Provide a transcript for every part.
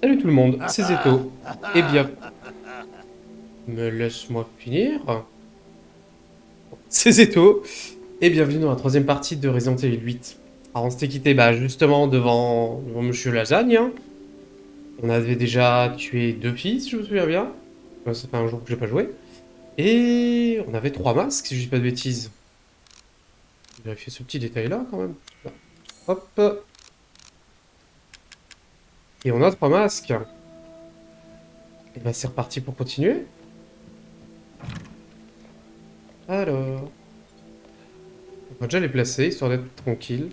Salut tout le monde, c'est Zeto. Eh bien, me laisse-moi finir. C'est Zeto, et bienvenue dans la troisième partie de Resident Evil 8. Alors on s'était quitté justement devant Monsieur Lasagne, hein. On avait déjà tué deux filles, si je me souviens bien. Ça fait un jour que j'ai pas joué. Et on avait trois masques, si je dis pas de bêtises. Je vais vérifier ce petit détail-là quand même. Là. Hop. Et on a trois masques. Et bah c'est reparti pour continuer. Alors, on va déjà les placer, histoire d'être tranquille.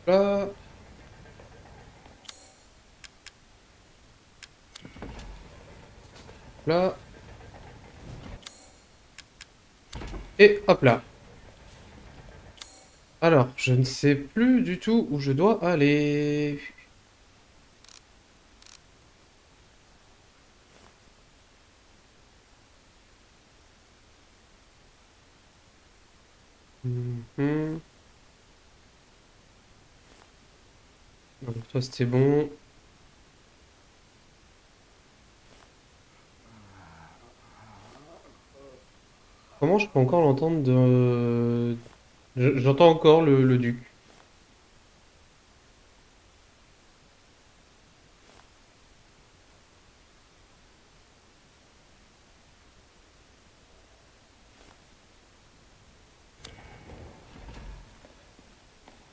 Là. Là. Et hop là. Alors, je ne sais plus du tout où je dois aller. Mhm. Donc, toi, c'était bon. Comment je peux encore l'entendre de... J'entends encore le duc.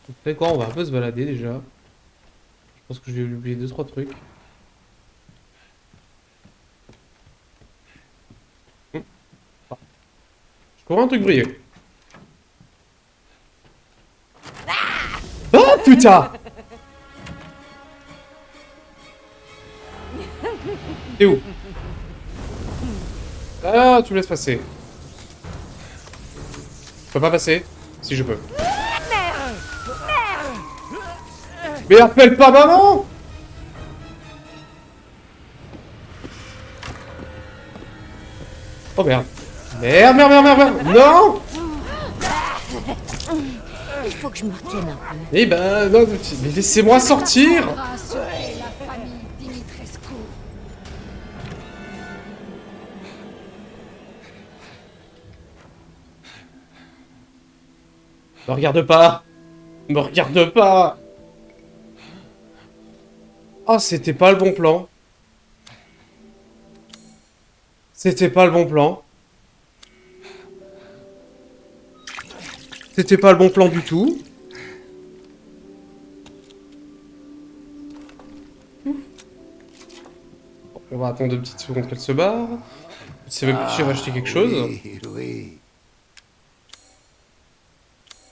Vous savez quoi, on va un peu se balader déjà. Je pense que je vais oublier deux, trois trucs. Hum, ah. Je trouve un truc briller. Oh putain! T'es où? Ah, tu me laisses passer. Je peux pas passer? Si je peux. Mais appelle pas maman! Oh merde. Merde! Non! Il faut que je me retienne un peu. Eh ben, non, mais laissez-moi sortir! Rassurer la famille Dimitrescu. Me regarde pas! Me regarde pas! Oh, c'était pas le bon plan. C'était pas le bon plan. C'était pas le bon plan du tout. On va attendre deux petites secondes qu'elle se barre. Je sais même plus si j'ai acheté quelque chose. Oui.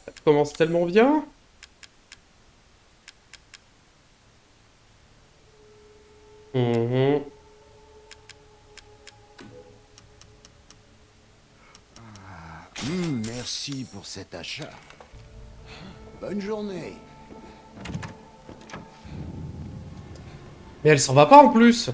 Ça commence tellement bien. Mhm. Merci pour cet achat. Bonne journée. Mais elle s'en va pas en plus.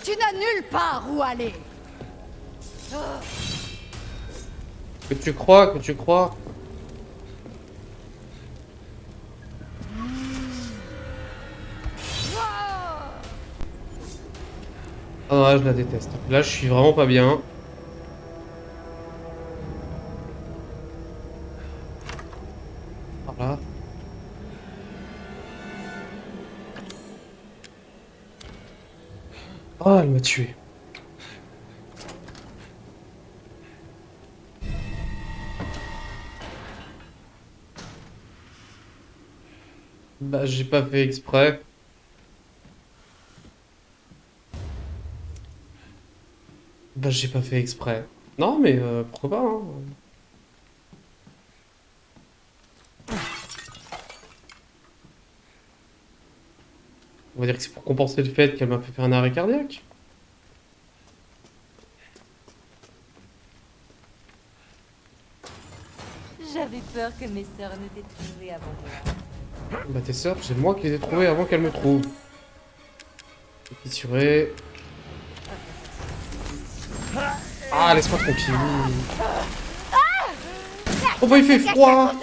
Tu n'as nulle part où aller. Que tu crois, que tu crois. Ah ouais, je la déteste. Là, je suis vraiment pas bien. Voilà. Oh, elle m'a tué. Bah, j'ai pas fait exprès. Bah, j'ai pas fait exprès. Non, mais pourquoi pas, hein. On va dire que c'est pour compenser le fait qu'elle m'a fait faire un arrêt cardiaque. J'avais peur que mes sœurs ne t'aient trouvé avant moi. Bah tes sœurs, c'est moi qui les ai trouvées avant qu'elles me trouvent. Fissuré. Ah, laisse-moi tranquille. Oh bah il fait froid.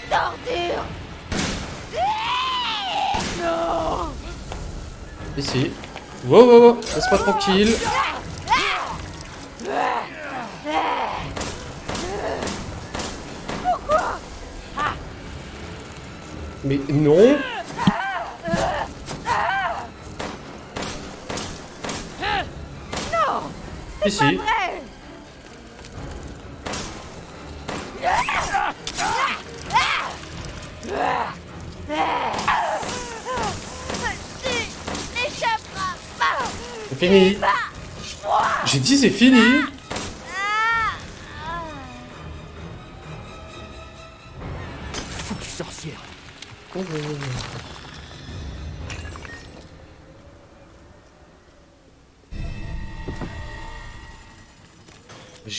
Tordure. Non. Ici. Wow, wow, wow. Laisse-moi tranquille. Mais non. Ici. N'échappera pas. C'est fini. J'ai dit c'est fini. Foutue sorcière. Oh, oh, oh.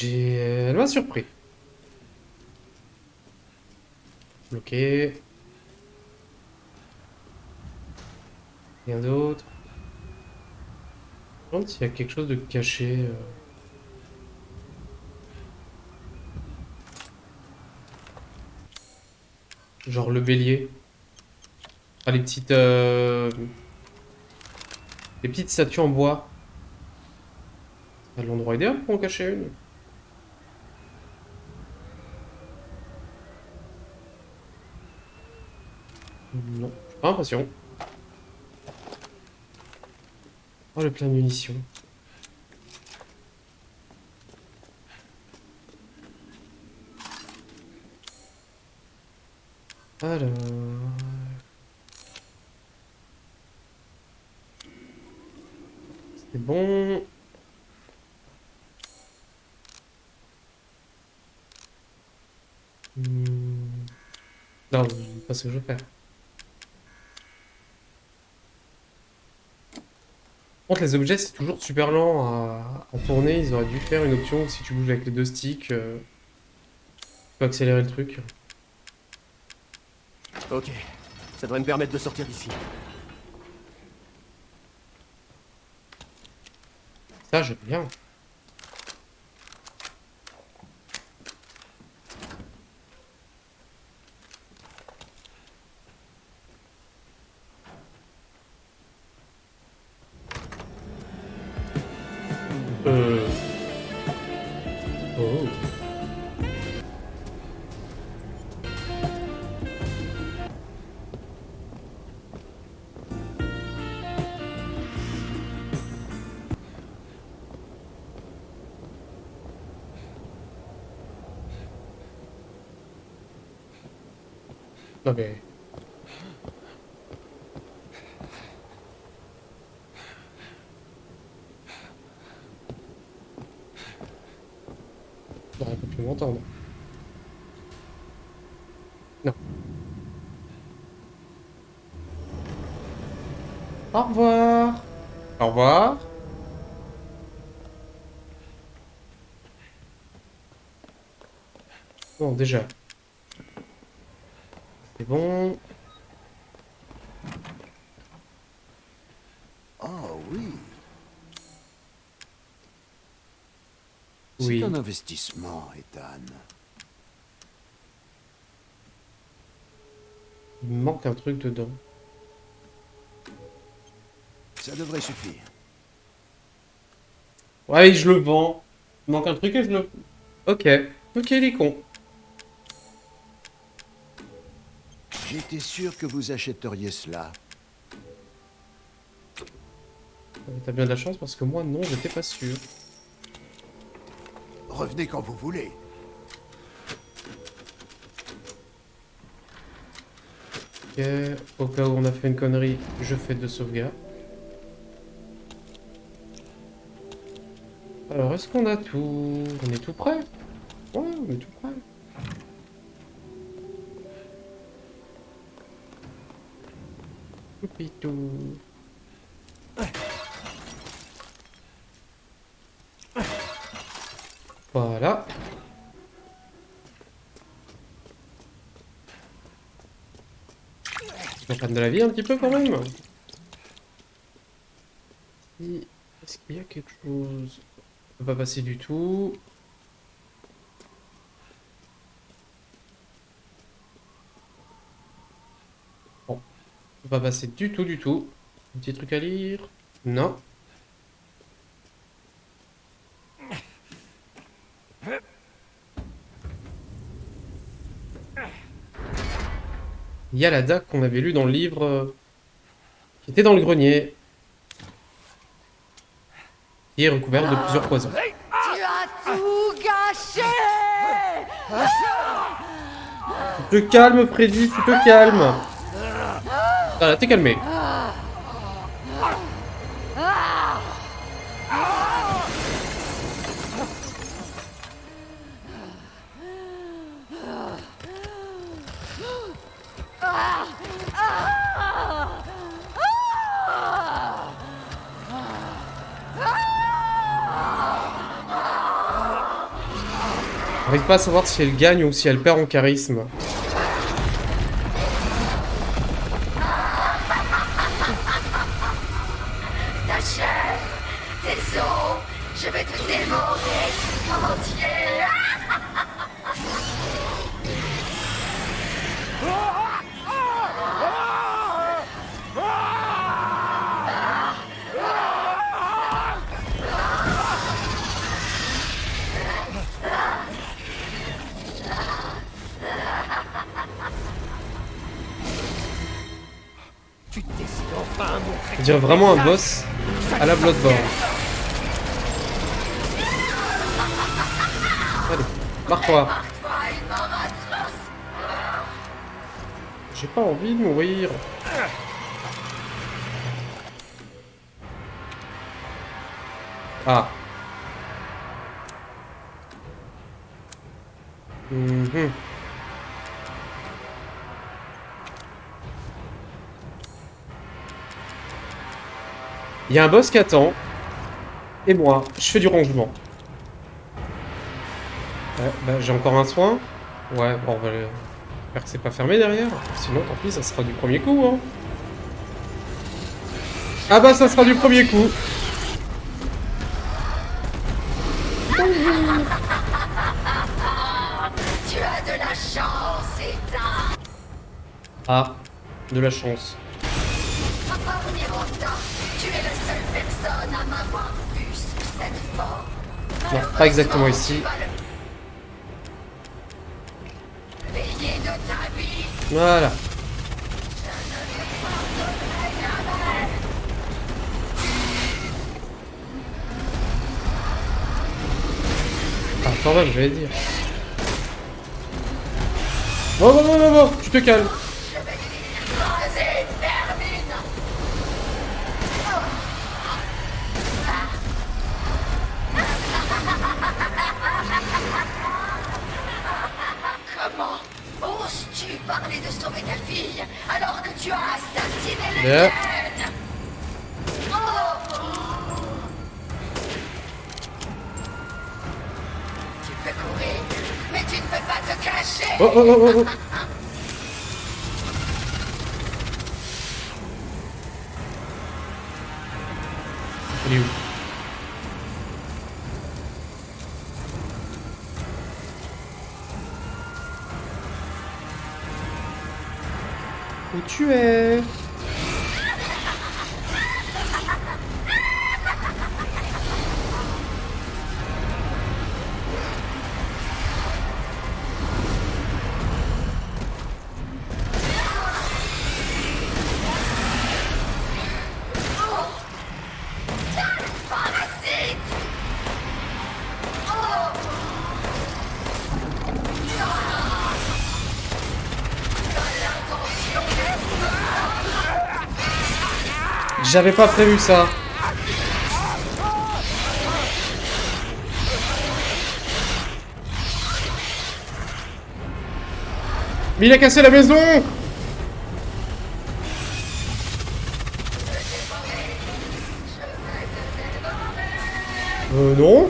Elle m'a surpris. Bloqué. Rien d'autre. Je me demande s'il y a quelque chose de caché. Genre le bélier. Ah, les petites statues en bois. C'est l'endroit idéal pour en cacher une. Non, j'ai pas l'impression. Oh, le plein de munitions. Alors... C'est bon. Non, c'est pas ce que je veux faire. Par contre, les objets, c'est toujours super lent à tourner. Ils auraient dû faire une option où si tu bouges avec les deux sticks, tu peux accélérer le truc. Ok, ça devrait me permettre de sortir d'ici. Ça, j'aime bien. Oh. Non mais... On aurait pas pu m'entendre. Non. Au revoir. Au revoir. Bon, déjà. C'est bon. Oh oui. Oui. C'est un investissement, Ethan. Il me manque un truc dedans. Ça devrait suffire. Ouais, je le vends. Il me manque un truc et je le... Ok. Ok, il est con. J'étais sûr que vous achèteriez cela. T'as bien de la chance parce que moi, non, j'étais pas sûr. Revenez quand vous voulez. Ok. Au cas où on a fait une connerie, je fais 2 sauvegardes. Alors, est-ce qu'on a tout... On est tout prêt? Ouais, on est tout prêt. Toupitou. Voilà. On prenne de la vie un petit peu quand même. Est-ce qu'il y a quelque chose? On peut pas passer du tout. Bon, on peut pas passer du tout, du tout. Un petit truc à lire? Non. Il y a la dague qu'on avait lue dans le livre qui était dans le grenier. Qui est recouverte de plusieurs poisons. Tu as tout gâché. Tu te calmes, Freddy, tu te calmes. Voilà, t'es calmé. J'arrive pas à savoir si elle gagne ou si elle perd en charisme. Ta chair, tes os, je vais te dévorer entier. Tu décides enfin à montrer On dirait vraiment un boss à la Bloodborne. Allez, barre-toi. J'ai pas envie de mourir. Ah. Mhm. Il y a un boss qui attend. Et moi, je fais du rangement. Ouais, bah, j'ai encore un soin. Ouais, bon, on va j'espère que c'est pas fermé derrière. Sinon, tant pis, ça sera du premier coup. Hein. Ah bah, ça sera du premier coup. Tu as de la chance, Ethan. Ah, de la chance. Parmi autant, tu es la seule personne à m'avoir vu sous cette forme. Non, pas exactement ici. Tu vas le payer de ta vie. Voilà. Ah, quand même, j'allais dire. Oh, oh, oh, oh, oh, tu te calmes. Vas-y, termine. Comment oses-tu parler de sauver ta fille alors que tu as assassiné les Bien. miennes? Tu peux courir, mais tu ne peux pas te cacher. Oh, oh, oh, oh, oh. Il est où? Où tu es? J'avais pas prévu ça. Mais il a cassé la maison. Non.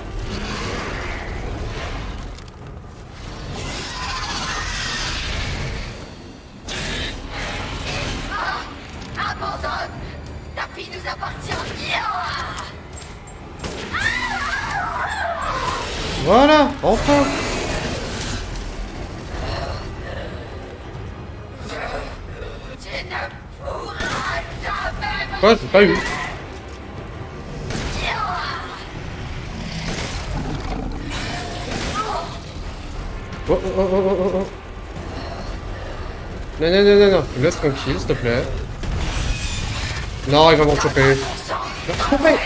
Voilà, enfin. Tu ne pourras jamais Quoi, j'ai pas eu. Oh, oh, oh, oh, oh, oh. Non, non, non, non, non. Laisse tranquille, s'il te plaît. Non, il va m'en choper. Non, ouais.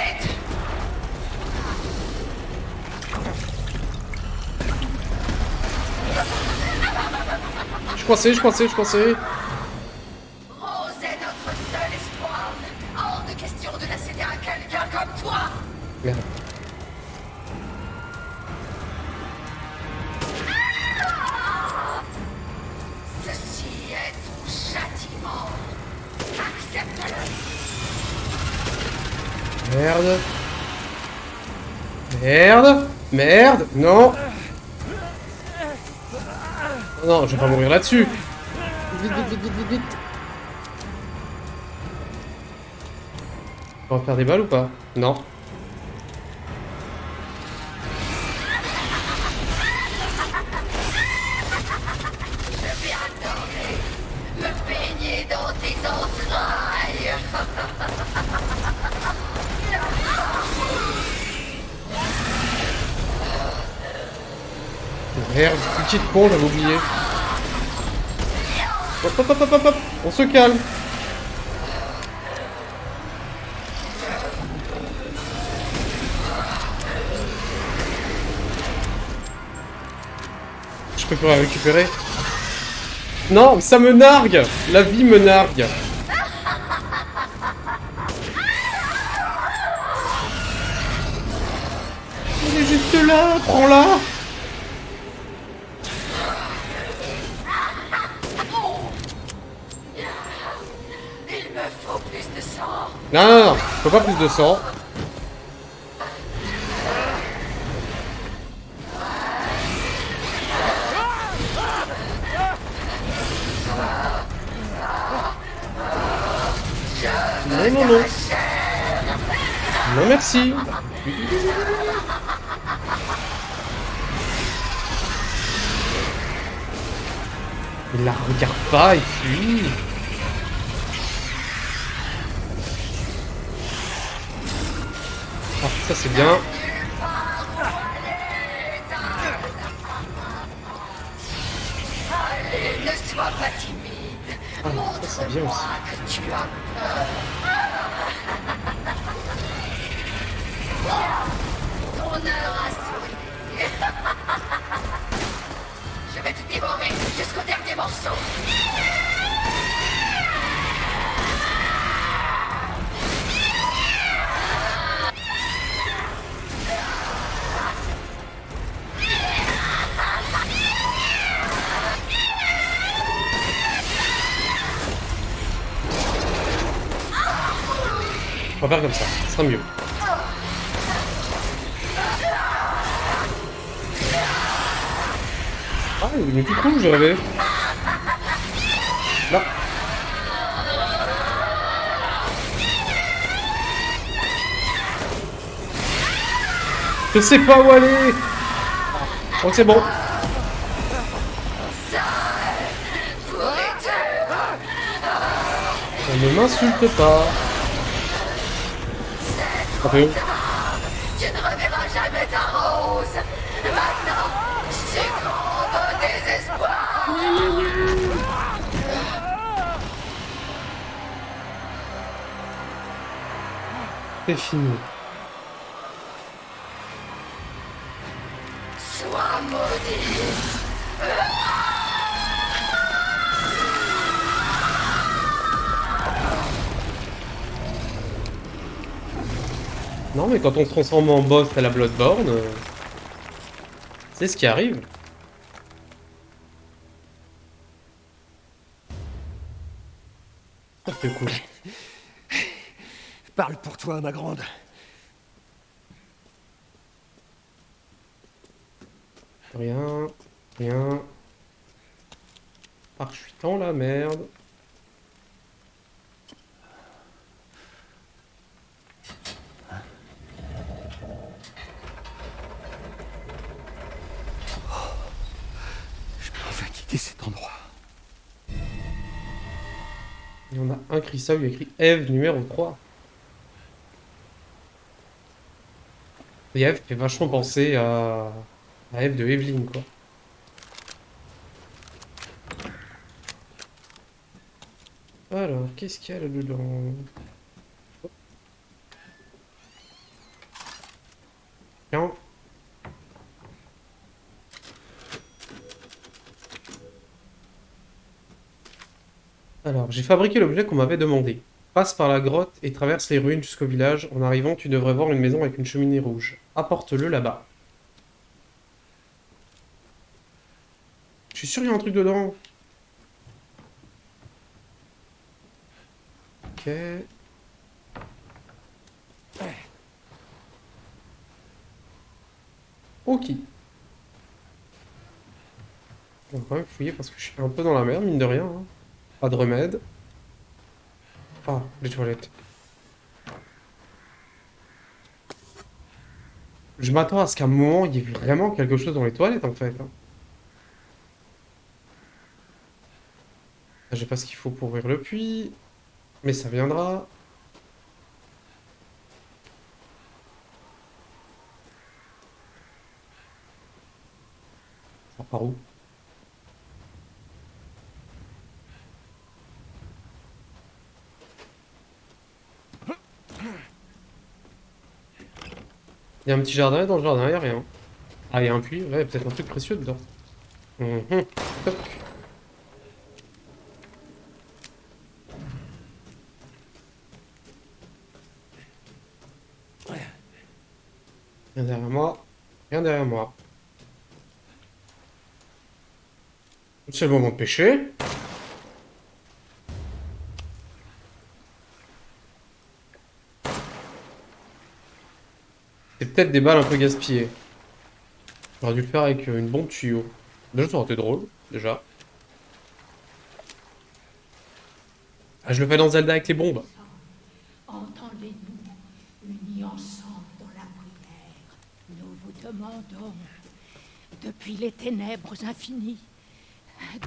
Je pensais. Rose est notre seul espoir. Hors de question de la céder à quelqu'un comme toi. Merde. Ceci est ton châtiment. Accepte-le. Merde. Merde. Merde. Non. Non, je vais pas mourir là-dessus. Vite, vite, vite, vite, vite, vite. On va faire des balles ou pas? Non. Je vais adorer me baigner dans tes entrailles. Merde, petit con, j'avais oublié. Hop, hop, hop, hop, hop, hop. On se calme. Je peux plus la récupérer. Non, ça me nargue. La vie me nargue. Il est juste là, prends-la. Il me faut plus de sang. Non, non, non, faut pas plus de sang. Non, non, non. Non, merci. Il la regarde pas et puis... Ah, ça c'est bien. Allez, ne sois pas timide. Ah, ça c'est bien aussi. Montre-moi que tu as peur. Ton heure a sonné. Je vais te dévorer jusqu'au dernier morceau. On va faire comme ça, ce sera mieux. Ah, il est tout cool, je rêvais. Là. Je sais pas où aller. Donc c'est bon. On ne m'insulte pas. Ça fait où? Tu ne reverras jamais ta rose. Maintenant, succombe au désespoir. C'est fini. Sois maudit. Non, mais quand on se transforme en boss à la Bloodborne, c'est ce qui arrive. Ça fait cool. Parle pour toi, ma grande. Rien, rien. Ah, je suis dans la merde. quitter cet endroit. Il y en a un cristal où il y a écrit Eve numéro 3. Et Eve fait vachement penser à Eve de Evelyn, quoi. Alors, qu'est-ce qu'il y a là-dedans? Tiens. Alors, j'ai fabriqué l'objet qu'on m'avait demandé. Passe par la grotte et traverse les ruines jusqu'au village. En arrivant, tu devrais voir une maison avec une cheminée rouge. Apporte-le là-bas. Je suis sûr qu'il y a un truc dedans. Ok. Ok. On va quand même fouiller parce que je suis un peu dans la merde, mine de rien. Hein. Pas de remède. Ah, les toilettes. Je m'attends à ce qu'à un moment, il y ait vraiment quelque chose dans les toilettes, en fait. Hein. J'ai pas ce qu'il faut pour ouvrir le puits. Mais ça viendra. Ça part par où? Il y a un petit jardin, et dans le jardin, il n'y a rien. Ah, il y a un puits, ouais, il y a peut-être un truc précieux dedans. Mhm. Toc. Rien derrière moi. Rien derrière moi. C'est le moment de pêcher. C'est peut-être des balles un peu gaspillées. J'aurais dû le faire avec une bombe tuyau. Déjà, ça aurait été drôle, déjà. Ah, je le fais dans Zelda avec les bombes. Entendez-nous, unis ensemble dans la prière. Nous vous demandons, depuis les ténèbres infinies,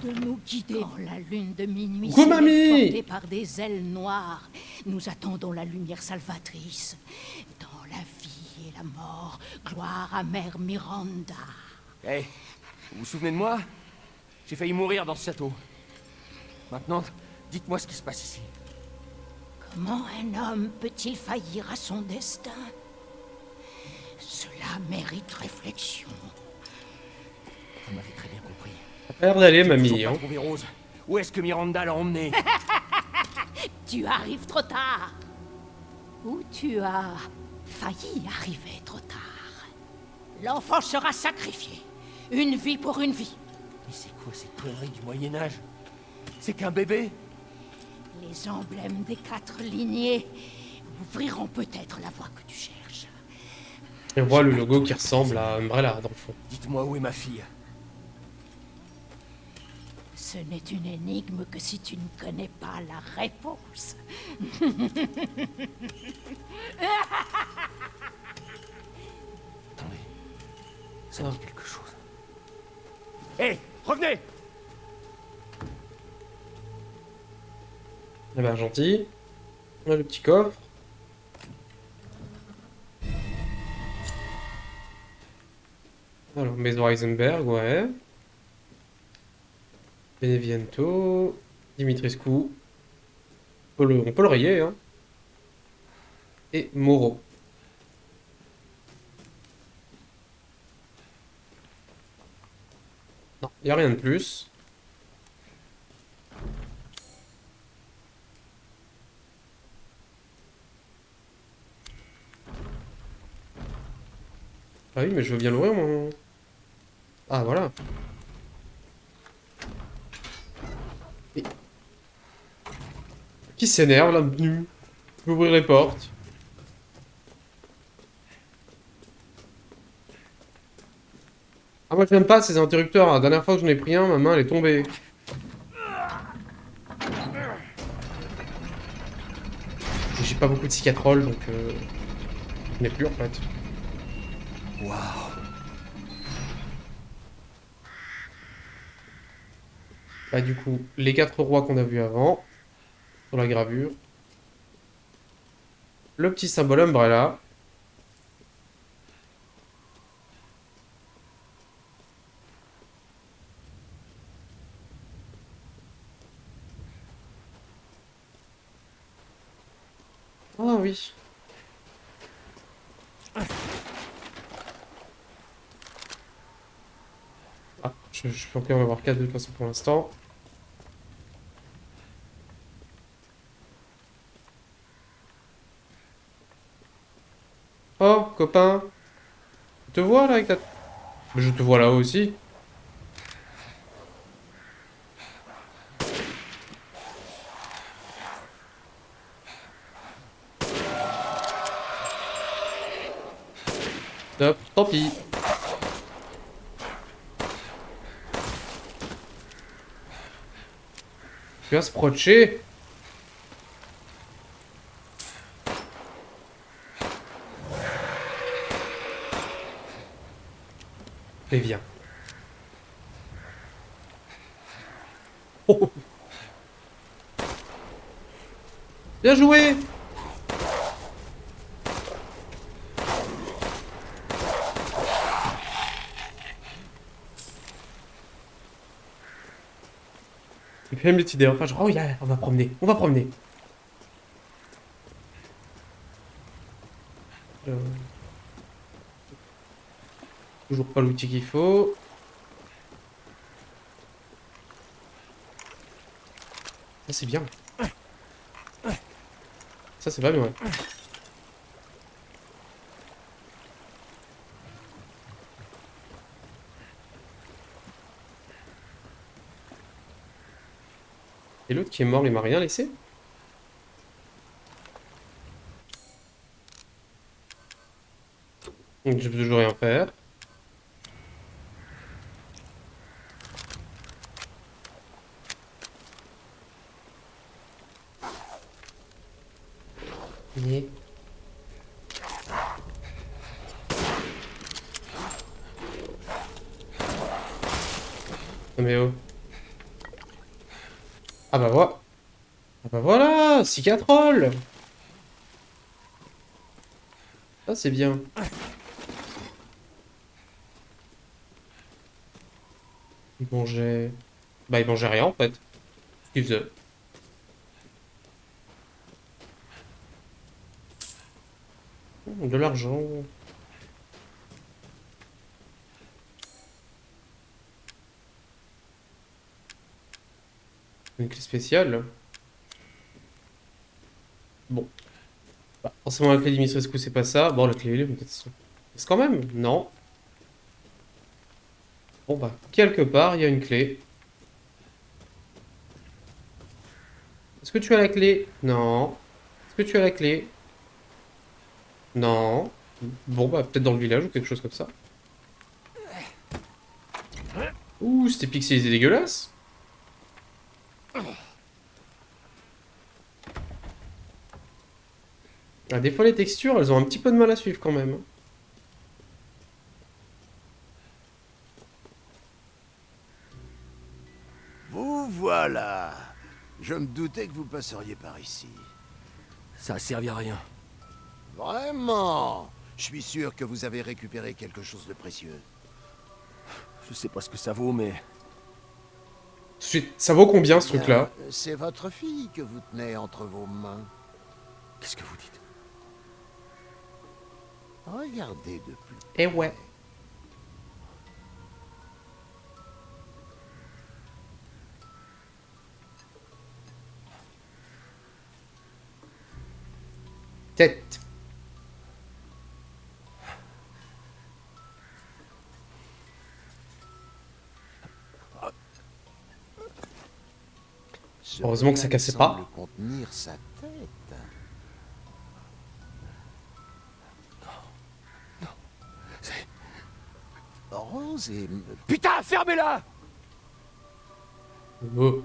de nous guider. Quand la lune de minuit Coucou, s'élève mamie! portée par des ailes noires, nous attendons la lumière salvatrice. Dans la vie et la mort, gloire à Mère Miranda. Hey, vous vous souvenez de moi? J'ai failli mourir dans ce château. Maintenant, dites-moi ce qui se passe ici. Comment un homme peut-il faillir à son destin? Cela mérite réflexion. Vous m'avez très bien compris. L'air d'aller, J'ai mamie. toujours Hein. pas trouvé Rose. Où est-ce que Miranda l'a emmenée? Tu arrives trop tard. Ou tu as failli arriver trop tard. L'enfant sera sacrifié. Une vie pour une vie. Mais c'est quoi ces conneries du Moyen-Âge? C'est qu'un bébé? Les emblèmes des 4 lignées ouvriront peut-être la voie que tu cherches. Et on voit le logo qui ressemble à Umbrella dans le fond. Dites-moi où est ma fille. Ce n'est une énigme que si tu ne connais pas la réponse. Attendez. Ça me dit quelque chose. Hé, revenez! Eh ben, gentil. On a le petit coffre. Alors, Maison Heisenberg, ouais. Beneviento. Dimitrescu. On peut le rayer, hein. Et Moreau. Non, il n'y a rien de plus. Ah oui, mais je veux bien l'ouvrir, mon... Ah, voilà. Et... Qui s'énerve, là, nu? Je peux ouvrir les portes. Ah, moi, j'aime pas ces interrupteurs. La dernière fois que j'en ai pris un, ma main, elle est tombée. Et j'ai pas beaucoup de cicatrol, donc... Je n'ai plus, en fait. Waouh. Bah du coup, les 4 rois qu'on a vus avant, sur la gravure. Le petit symbole Umbrella. Ah oui. Ah, je peux encore en avoir 4 de toute façon pour l'instant. Oh, copain. Je te vois là avec ta... Je te vois là aussi. Top, tant pis. Tu vas se procher. Mais viens. Oh. Bien joué. Et puis même les idées, enfin genre, oh yeah, on va promener, on va promener. Euh, Toujours pas l'outil qu'il faut. Ça c'est bien. Ça c'est pas bien. Ouais. Et l'autre qui est mort, il m'a rien laissé? Donc je peux toujours rien faire. Mais... Non mais oh. Ah bah voilà. Ah bah voilà, cicatrol. Ça c'est bien. Il mangeait... Bah il mangeait rien en fait. Ce qu'il faisait. De l'argent. Une clé spéciale. Bon. Bah, forcément la clé d'Imitrescu c'est pas ça. Bon la clé est peut-être... Est-ce quand même? Non. Bon bah, quelque part, il y a une clé. Est-ce que tu as la clé? Non. Est-ce que tu as la clé? Non. Bon bah, peut-être dans le village ou quelque chose comme ça. Ouh, c'était pixelisé dégueulasse. Ah, des fois les textures, elles ont un petit peu de mal à suivre quand même. Vous voilà. Je me doutais que vous passeriez par ici. Ça a servi à rien. Vraiment? Je suis sûr que vous avez récupéré quelque chose de précieux. Je sais pas ce que ça vaut, mais... Ça vaut combien ce Bien, truc-là? c'est votre fille que vous tenez entre vos mains. Qu'est-ce que vous dites? Regardez de plus. Eh ouais. Tête. Ce Heureusement que ça régal cassait pas. semble contenir sa tête. C'est... Rose et... Putain, fermez-la! Oh.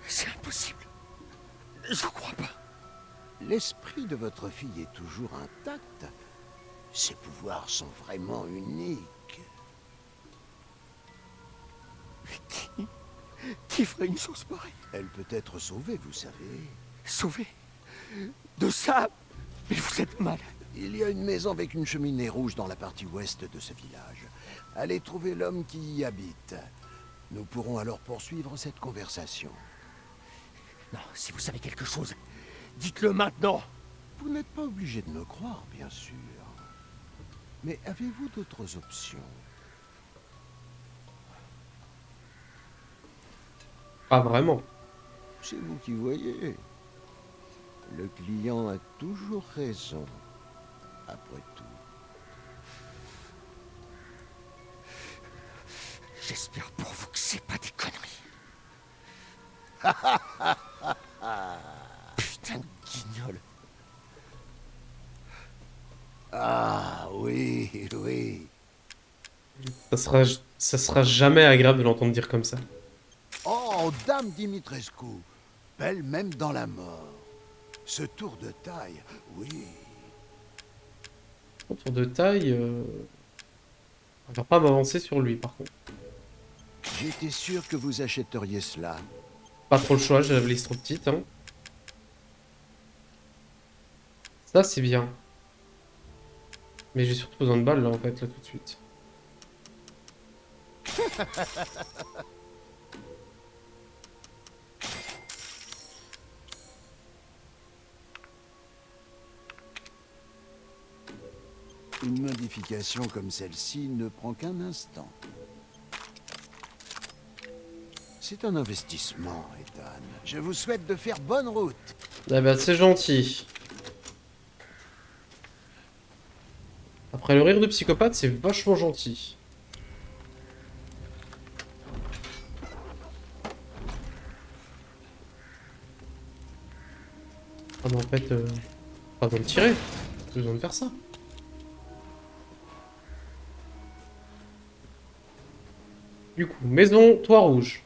C'est impossible. Je crois pas. L'esprit de votre fille est toujours intact. Ses pouvoirs sont vraiment uniques. qui ferait une chose pareille? Elle peut être sauvée, vous savez. Sauvé? De ça? Mais vous êtes malade. Il y a une maison avec une cheminée rouge dans la partie ouest de ce village. Allez trouver l'homme qui y habite. Nous pourrons alors poursuivre cette conversation. Non, si vous savez quelque chose, dites-le maintenant. Vous n'êtes pas obligé de me croire, bien sûr. Mais avez-vous d'autres options? Pas vraiment. C'est vous qui voyez. Le client a toujours raison, après tout. J'espère pour vous que c'est pas des conneries. Putain de guignol. Ah, oui, oui. Ça sera jamais agréable de l'entendre dire comme ça. Oh, Dame Dimitrescu, belle même dans la mort. Ce tour de taille, oui. Autour de taille, on va pas m'avancer sur lui par contre. J'étais sûr que vous achèteriez cela. Pas trop le choix, j'ai la valise trop petite. Hein. Ça c'est bien. Mais j'ai surtout besoin de balles là en fait, là tout de suite. Une modification comme celle-ci ne prend qu'un instant. C'est un investissement, Ethan. Je vous souhaite de faire bonne route. Ah bah c'est gentil. Après le rire de psychopathe, c'est vachement gentil. Ah mais en fait, pas besoin de tirer. Pas besoin de faire ça. Du coup, maison, toit rouge.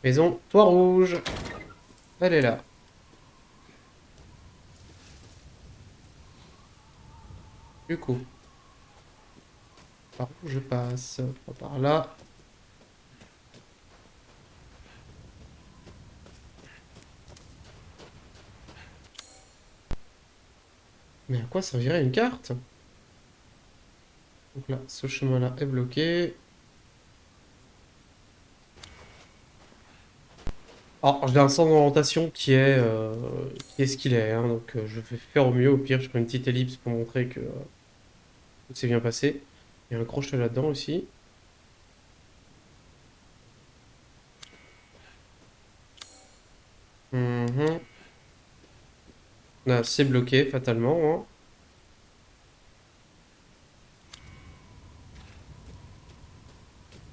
Maison, toit rouge. Elle est là. Du coup. Par où je passe? Pas par là. Mais à quoi servirait une carte? Donc là, ce chemin-là est bloqué. Alors, j'ai un sens d'orientation qui est ce qu'il est. Hein, donc, je vais faire au mieux. Au pire, je ferai une petite ellipse pour montrer que tout s'est bien passé. Il y a un crochet là-dedans aussi. Mhm. Là, c'est bloqué fatalement. Hein.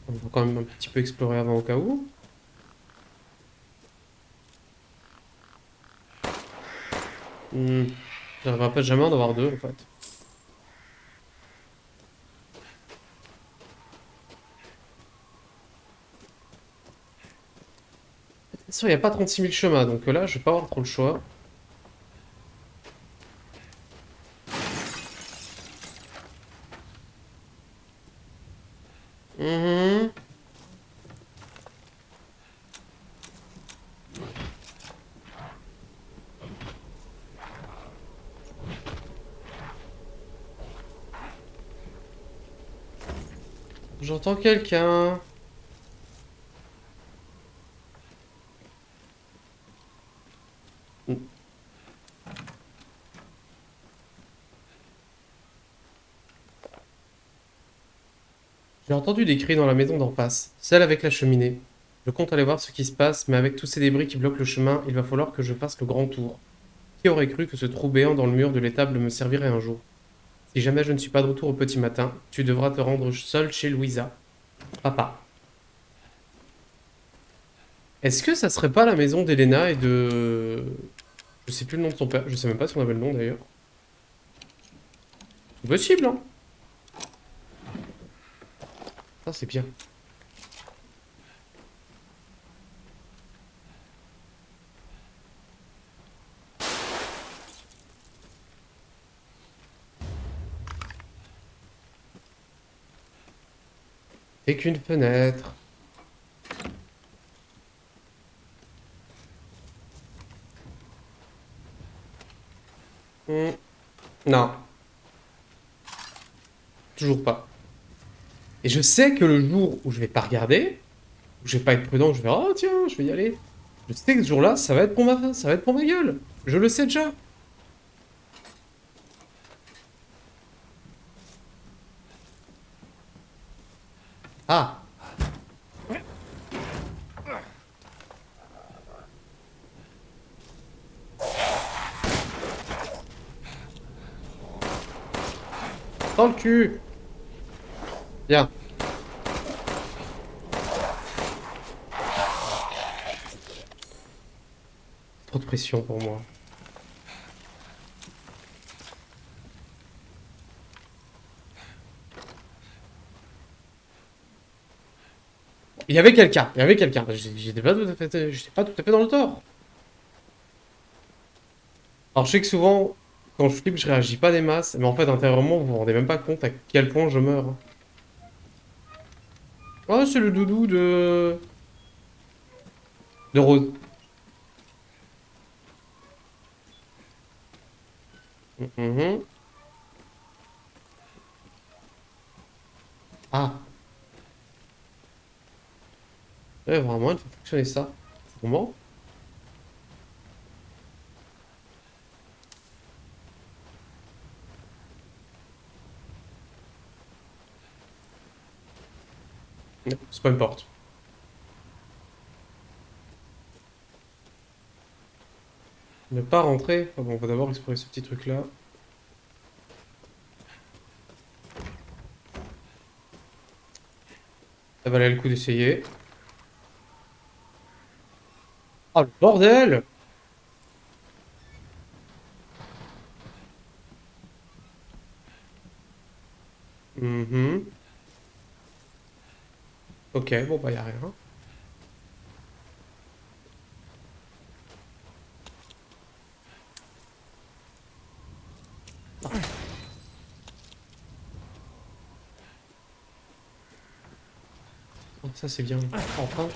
On va quand même un petit peu explorer avant au cas où. J'arriverai pas jamais à en avoir deux en fait. De toute façon, il n'y a pas 36 000 chemins, donc là, je vais pas avoir trop le choix. Mhm. J'entends quelqu'un. J'ai entendu des cris dans la maison d'en face, celle avec la cheminée. Je compte aller voir ce qui se passe, mais avec tous ces débris qui bloquent le chemin, il va falloir que je fasse le grand tour. Qui aurait cru que ce trou béant dans le mur de l'étable me servirait un jour? Si jamais je ne suis pas de retour au petit matin, tu devras te rendre seul chez Louisa. Papa. Est-ce que ça serait pas la maison d'Elena et de... Je sais plus le nom de son père, je sais même pas si on avait le nom d'ailleurs. C'est possible, hein? Ça, c'est bien. C'est qu'une fenêtre. Hmm. Non. Toujours pas. Et je sais que le jour où je vais pas regarder, où je vais pas être prudent, je vais oh tiens, je vais y aller. Je sais que ce jour-là, ça va être pour ça va être pour ma gueule. Je le sais déjà. Ah. Dans le cul. Bien. Trop de pression pour moi. Il y avait quelqu'un, il y avait quelqu'un. J'étais pas tout à fait dans le tort. Alors je sais que souvent, quand je flippe, je réagis pas des masses, mais en fait intérieurement, vous vous rendez même pas compte à quel point je meurs. Oh, c'est le doudou de Rose. Mhm. Ah. Ouais, vraiment, il faut fonctionner ça. Comment? Non, c'est pas une porte. Ne pas rentrer. Ah bon, on va d'abord explorer ce petit truc-là. Ça valait le coup d'essayer. Oh, le bordel! Mhm. Ok, bon, bah, y a rien. Oh, ça, c'est bien. Enfin.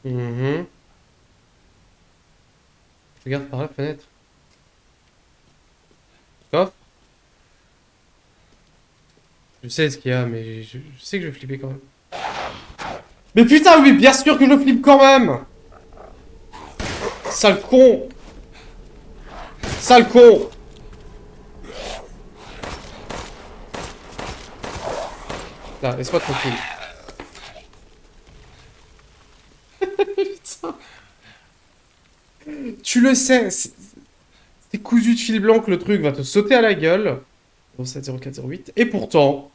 Mhm. Je regarde par la fenêtre. Coffre. Je sais ce qu'il y a, mais je sais que je vais flipper quand même. Mais putain, oui, bien sûr que je flippe quand même! Sale con! Sale con! Là, laisse-moi tranquille. Putain. Tu le sais, c'est cousu de fil blanc que le truc va te sauter à la gueule. 070408. Et pourtant...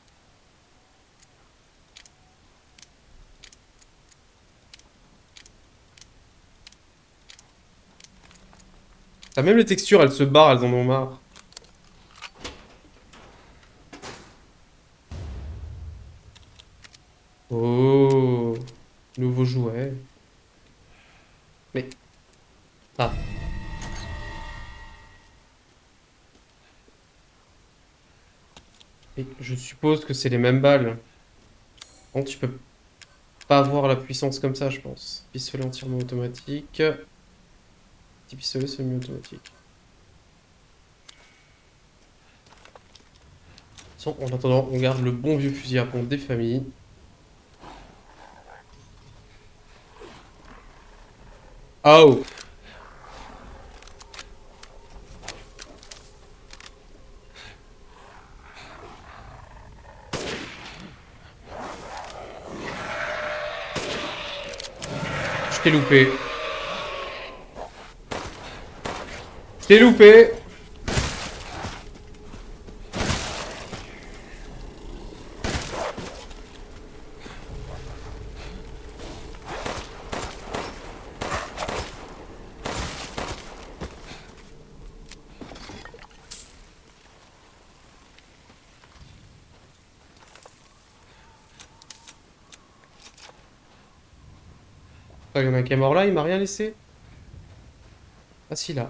T'as même les textures, elles se barrent, elles en ont marre. Oh, nouveau jouet. Mais... Ah. Et je suppose que c'est les mêmes balles. Bon, tu peux pas avoir la puissance comme ça, je pense. Pistolet entièrement automatique. Petit pistolet semi-automatique. En attendant, on garde le bon vieux fusil à pompe des familles. Oh! Je t'ai loupé. Je t'ai loupé. Il y en a un qui est mort là, il m'a rien laissé. Ah si, là.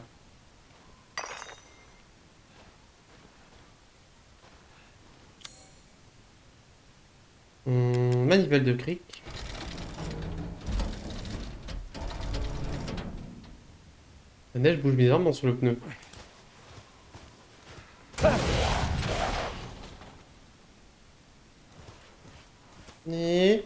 Manivelle de cric. La neige bouge bizarrement sur le pneu. Et...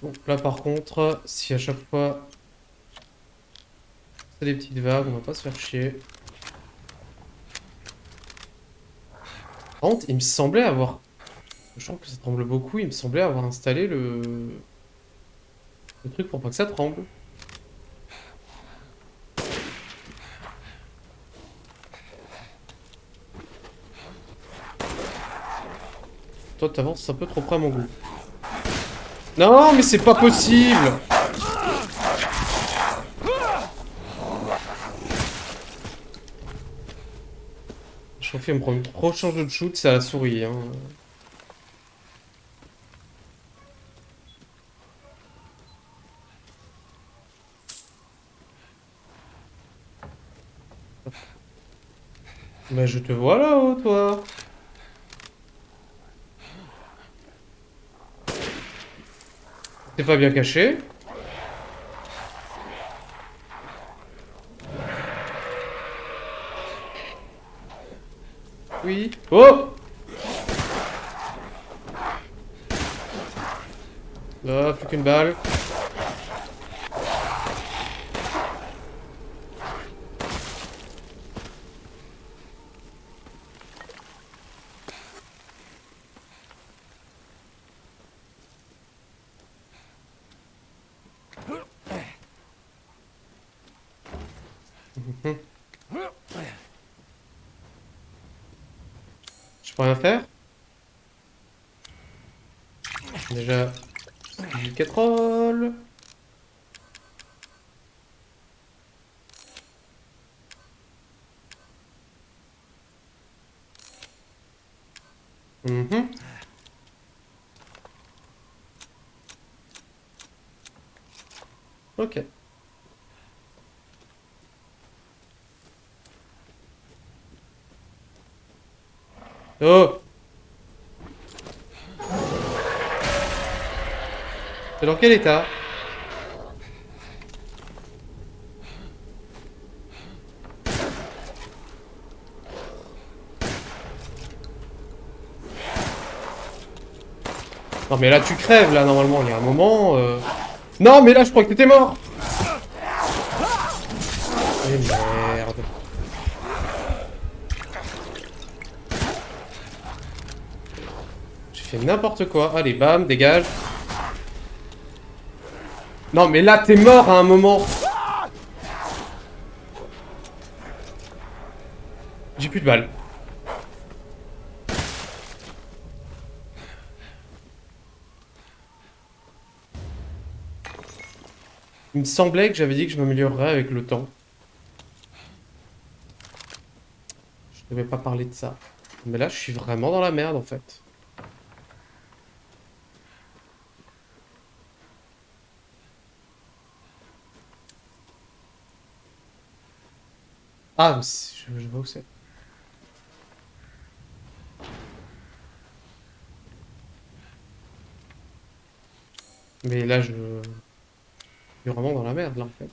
Donc là par contre, si à chaque fois c'est des petites vagues, on va pas se faire chier. Par contre, il me semblait avoir... Je sens que ça tremble beaucoup, il me semblait avoir installé le truc pour pas que ça tremble. Toi t'avances un peu trop près à mon goût. Non mais c'est pas possible! Chauffer me prend une trop change de shoot, c'est à la souris hein. Bah je te vois là-haut toi. T'es pas bien caché? Oui. Oh! Là, plus qu'une balle. Je peux rien faire? Déjà, du pétrole. Ok. Oh! C'est dans quel état? Non mais là tu crèves là normalement, il y a un moment... Non mais là je crois que t'étais mort! Eh merde. J'ai fait n'importe quoi. Allez bam, dégage. Non mais là t'es mort à un moment. J'ai plus de balles. Il me semblait que j'avais dit que je m'améliorerais avec le temps. Je devais pas parler de ça. Mais là je suis vraiment dans la merde en fait. Ah, mais je vois où c'est. Mais là je suis vraiment dans la merde là en fait.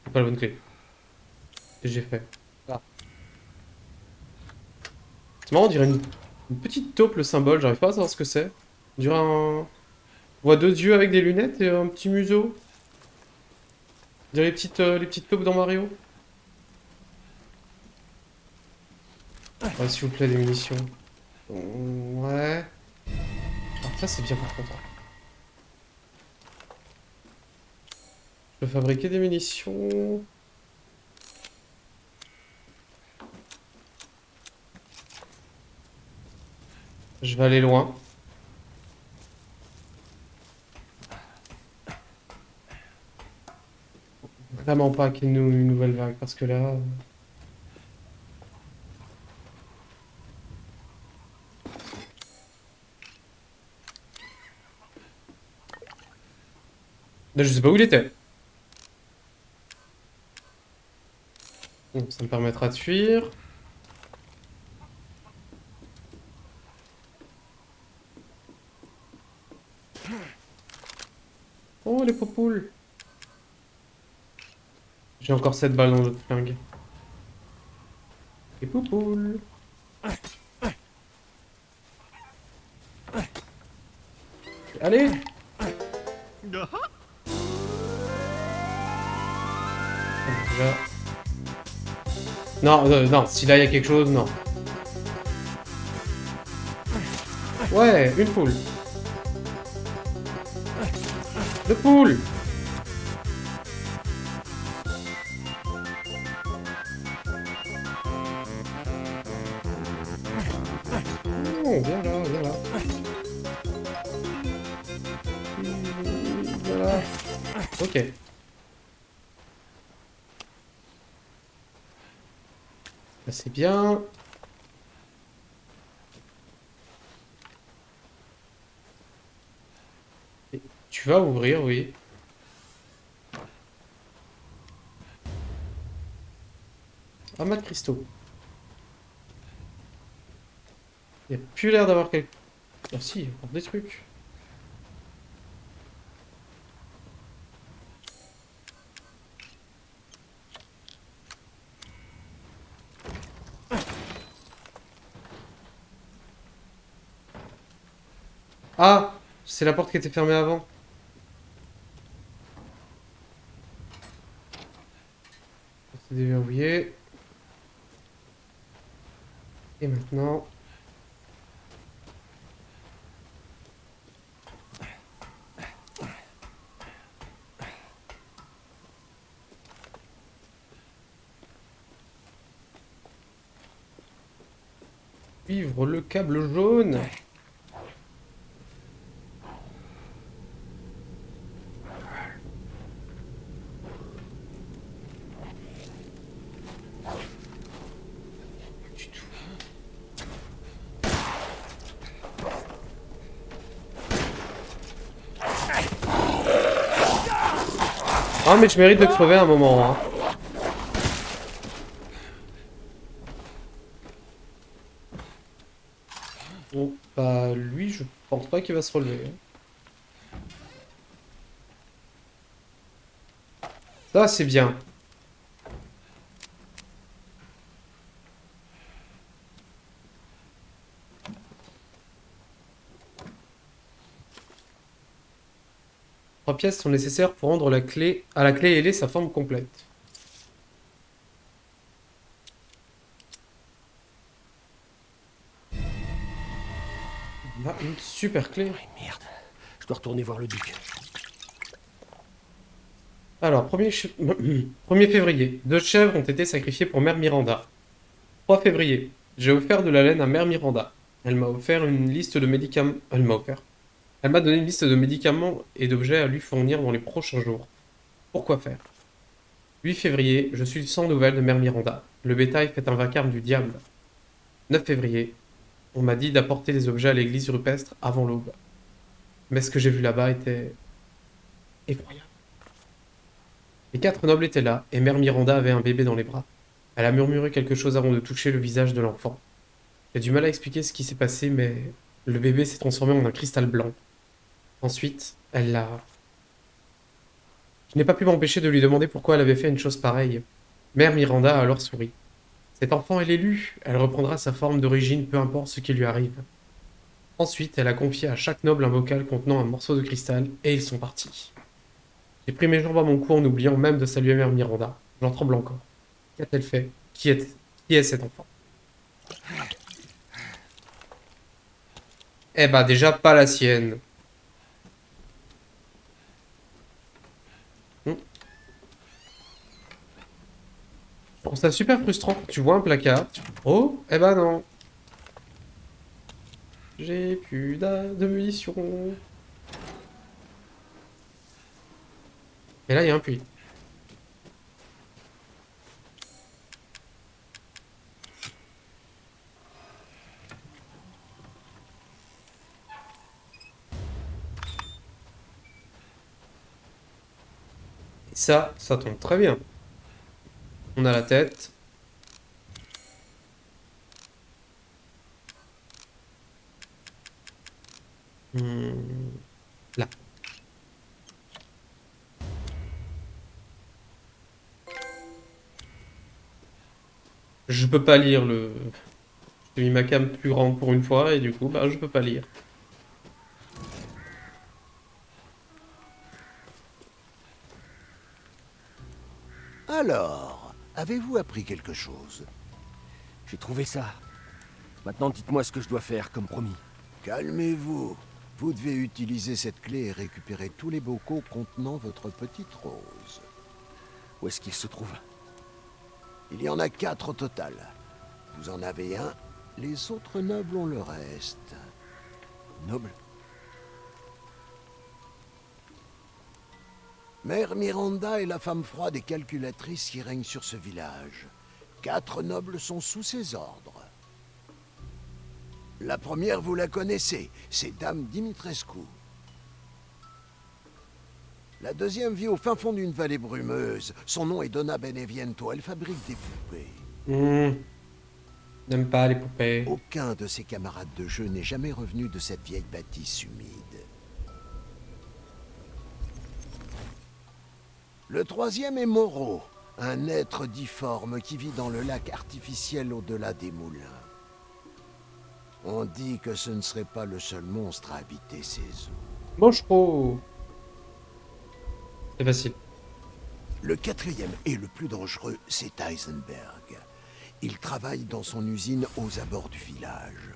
C'est pas la bonne clé. Qu'est-ce que j'ai fait? Ah. C'est marrant, on dirait une petite taupe le symbole, j'arrive pas à savoir ce que c'est. On dirait un... On voit deux yeux avec des lunettes et un petit museau. On dirait les petites taupes dans Mario. Ouais, s'il vous plaît, des munitions. Ouais. Alors ça, c'est bien par contre. Je peux fabriquer des munitions. Je vais aller loin. Vraiment pas qu'il y ait une nouvelle vague, parce que là... Là, je sais pas où il était. Donc, ça me permettra de fuir. Oh, les popoules. J'ai encore 7 balles dans le flingue. Les popoules. Allez. Déjà. Non, non, si là il y a quelque chose, non. Ouais, une poule. Deux poules. Oh, viens là, viens là. Viens là. Ok. Là, c'est bien. Et tu vas ouvrir, oui. Amas de cristaux. Il n'y a plus l'air d'avoir quelque... Ah si, il y a encore des trucs. Ah! C'est la porte qui était fermée avant. C'est déverrouillé. Et maintenant... Suivre le câble jaune. Du tout. Ah mais je mérite de crever un moment, hein. Bon, bah lui je pense pas qu'il va se relever. Ça c'est bien. Trois pièces sont nécessaires pour rendre la clé à la clé ailée sa forme complète. On a une super clé. Merde. Je dois retourner voir le duc. Alors, 1er février, 2 chèvres ont été sacrifiées pour Mère Miranda. 3 février, j'ai offert de la laine à Mère Miranda. Elle m'a offert une liste de médicaments. Elle m'a donné une liste de médicaments et d'objets à lui fournir dans les prochains jours. Pourquoi faire? 8 février, je suis sans nouvelles de Mère Miranda. Le bétail fait un vacarme du diable. 9 février, on m'a dit d'apporter les objets à l'église rupestre avant l'aube. Mais ce que j'ai vu là-bas était effroyable. Les 4 nobles étaient là, et Mère Miranda avait un bébé dans les bras. Elle a murmuré quelque chose avant de toucher le visage de l'enfant. J'ai du mal à expliquer ce qui s'est passé, mais le bébé s'est transformé en un cristal blanc. Ensuite, elle l'a... Je n'ai pas pu m'empêcher de lui demander pourquoi elle avait fait une chose pareille. Mère Miranda a alors souri. Cet enfant est l'élu, elle reprendra sa forme d'origine peu importe ce qui lui arrive. Ensuite, elle a confié à chaque noble un bocal contenant un morceau de cristal, et ils sont partis. J'ai pris mes jambes à mon cou en oubliant même de saluer Mère Miranda. J'en tremble encore. Qu'a-t-elle fait? Qui est cet enfant? Eh bah déjà pas la sienne. Je trouve ça super frustrant quand tu vois un placard. Oh, eh bah non. J'ai plus de munitions. Et là, il y a un puits. Ça tombe très bien. On a la tête. Là. Je peux pas lire le... J'ai mis ma cam plus grande pour une fois et du coup, bah, je peux pas lire. Alors, avez-vous appris quelque chose? J'ai trouvé ça. Maintenant, dites-moi ce que je dois faire, comme promis. Calmez-vous. Vous devez utiliser cette clé et récupérer tous les bocaux contenant votre petite rose. Où est-ce qu'il se trouve? Il y en a 4 au total. Vous en avez un, les autres nobles ont le reste. Noble? Mère Miranda est la femme froide et calculatrice qui règne sur ce village. 4 nobles sont sous ses ordres. La première, vous la connaissez, c'est Dame Dimitrescu. La deuxième vit au fin fond d'une vallée brumeuse. Son nom est Donna Beneviento, elle fabrique des poupées. N'aime pas les poupées. Aucun de ses camarades de jeu n'est jamais revenu de cette vieille bâtisse humide. Le troisième est Moreau, un être difforme qui vit dans le lac artificiel au-delà des moulins. On dit que ce ne serait pas le seul monstre à habiter ces eaux. Mochereau. C'est facile. Le quatrième et le plus dangereux, c'est Heisenberg. Il travaille dans son usine aux abords du village.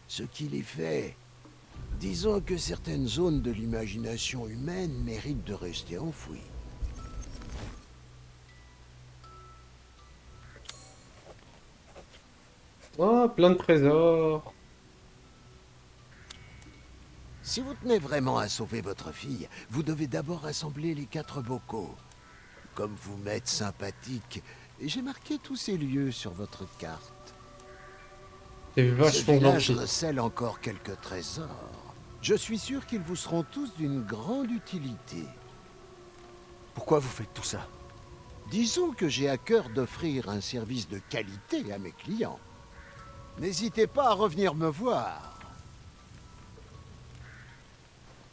Ce qu'il y fait... Disons que certaines zones de l'imagination humaine méritent de rester enfouies. Oh, plein de trésors. Si vous tenez vraiment à sauver votre fille, vous devez d'abord assembler les 4 bocaux. Comme vous m'êtes sympathique, j'ai marqué tous ces lieux sur votre carte. C'est Ce vachement village gentil. recèle encore quelques trésors. Je suis sûr qu'ils vous seront tous d'une grande utilité. Pourquoi vous faites tout ça? Disons que j'ai à cœur d'offrir un service de qualité à mes clients. N'hésitez pas à revenir me voir.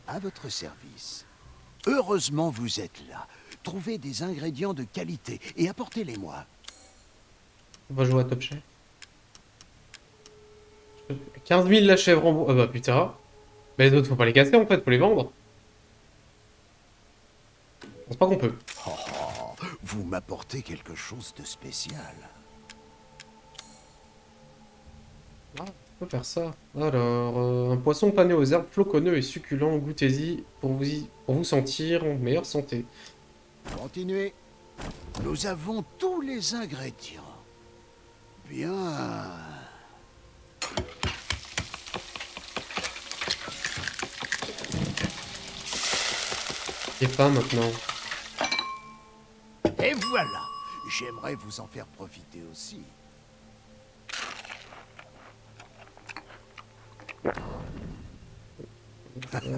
À votre service. Heureusement, vous êtes là. Trouvez des ingrédients de qualité et apportez-les-moi. On va jouer à Top Chef. 15 000 la chèvre en bois. Ah bah putain. Mais les autres, faut pas les casser en fait, faut les vendre. Je pense pas qu'on peut. Oh, vous m'apportez quelque chose de spécial. Ah, on peut faire ça. Alors, un poisson pané aux herbes floconneux et succulent, goûtez-y pour vous sentir en meilleure santé. Continuez. Nous avons tous les ingrédients. Bien. Et pas maintenant. Et voilà. J'aimerais vous en faire profiter aussi.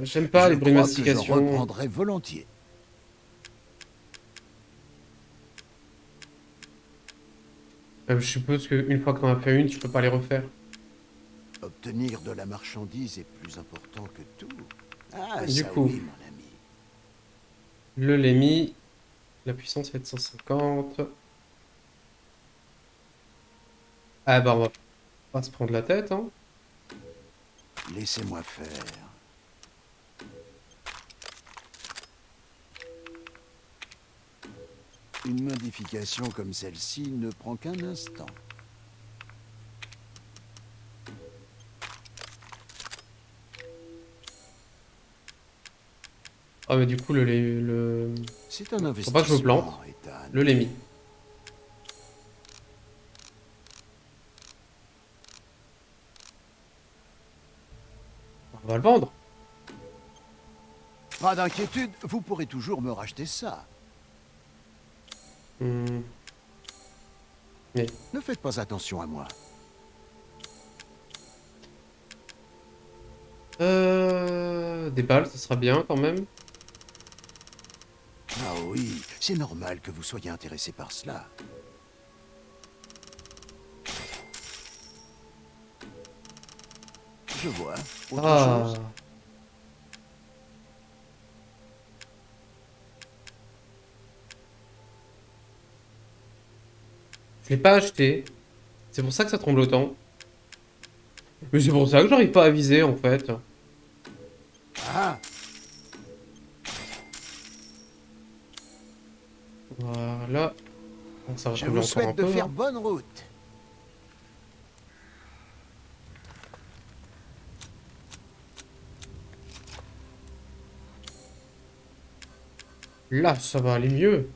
J'aime pas les bruits de Je crois que je mastication. reprendrai volontiers. Je suppose qu'une fois que t'en as fait une, tu peux pas les refaire. Obtenir de la marchandise est plus important que tout. Ah, Du ça coup. oui, mon ami. Le Lémi. La puissance est de 150. Ah bah on va pas se prendre la tête, hein. Laissez-moi faire. Une modification comme celle-ci ne prend qu'un instant. Ah mais du coup le... C'est un Faut investissement, pas que je me plante. Ethan. Le Lémi. On va le vendre. Pas d'inquiétude, vous pourrez toujours me racheter ça. Hmm. Mais Ne faites pas attention à moi. des balles, ça sera bien quand même. Ah oui, C'est normal que vous soyez intéressé par cela. Je vois. Autre Ah. chose? Je l'ai pas acheté. C'est pour ça que ça tremble autant. Mais c'est pour ça que j'arrive pas à viser en fait. Ah, Voilà. Bon, ça va je trembler vous encore un souhaite de peu. faire Hein. bonne route. Là, ça va aller mieux.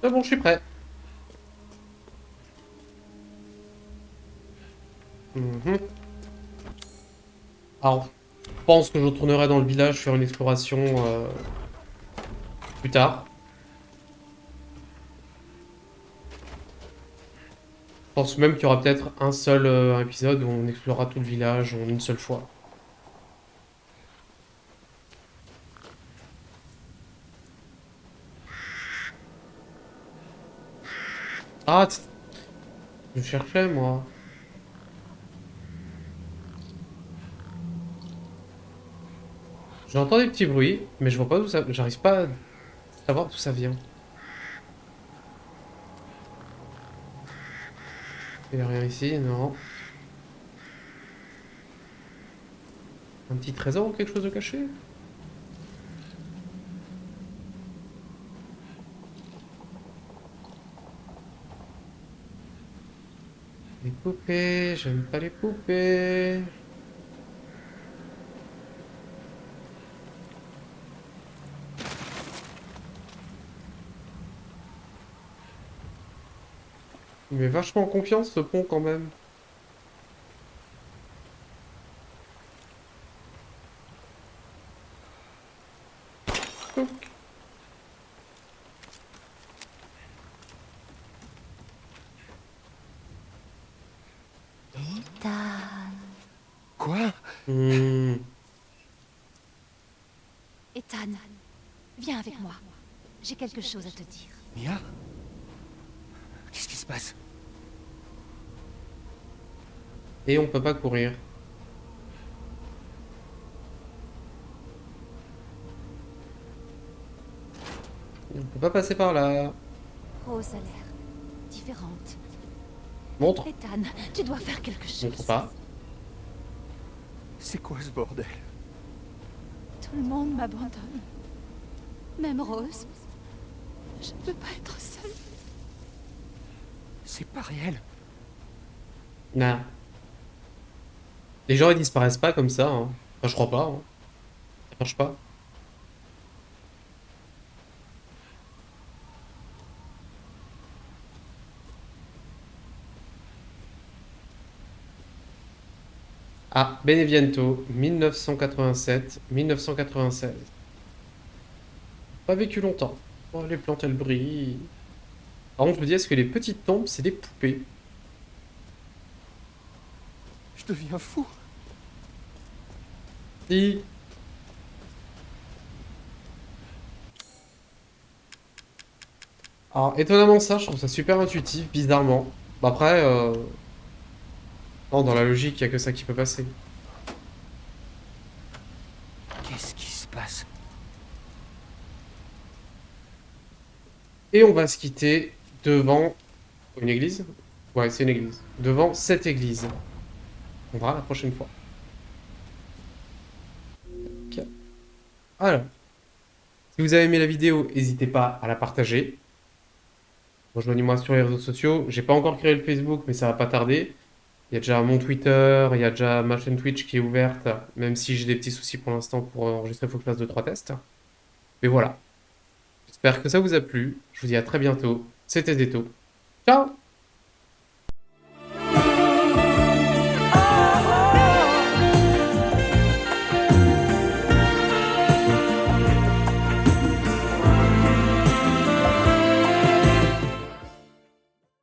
C'est bon, je suis prêt. Mhm. Alors, je pense que je retournerai dans le village faire une exploration plus tard. Je pense même qu'il y aura peut-être un seul épisode où on explorera tout le village en une seule fois. Ah, je cherchais moi. J'entends des petits bruits, mais je vois pas d'où ça. J'arrive pas à savoir d'où ça vient. Il y a rien ici, non. Un petit trésor ou quelque chose de caché? Les poupées, j'aime pas les poupées. Il met vachement en confiance ce pont quand même. Touc. Quoi? Hmm. Ethan, viens avec moi. J'ai quelque chose à te dire. Mia? Qu'est-ce qui se passe? Et on peut pas courir. Et on peut pas passer par là. Rose a l'air différente. Montre. Ethan, tu dois faire quelque chose. Montre pas. C'est quoi ce bordel? Tout le monde m'abandonne. Même Rose. Je ne veux pas être seule. C'est pas réel. Nah. Les gens ils disparaissent pas comme ça. Hein. Enfin, je crois pas. Hein. Ça marche pas. Ah, Beneviento, 1987, 1996. Pas vécu longtemps. Oh, les plantes, elles brillent. Par contre, je me dis, est-ce que les petites tombes, c'est des poupées? Je deviens fou. Si. Alors, étonnamment ça, je trouve ça super intuitif, bizarrement. Bah, après, non, dans la logique, il n'y a que ça qui peut passer. Qu'est-ce qui se passe? Et on va se quitter devant une église. Ouais, c'est une église. Devant cette église. On verra la prochaine fois. Ok. Alors, si vous avez aimé la vidéo, n'hésitez pas à la partager. Rejoignez-moi sur les réseaux sociaux. J'ai pas encore créé le Facebook, mais ça va pas tarder. Il y a déjà mon Twitter, il y a déjà ma chaîne Twitch qui est ouverte, même si j'ai des petits soucis pour l'instant pour enregistrer, il faut que je fasse 2-3 tests. Mais voilà. J'espère que ça vous a plu. Je vous dis à très bientôt. C'était Zeto. Ciao!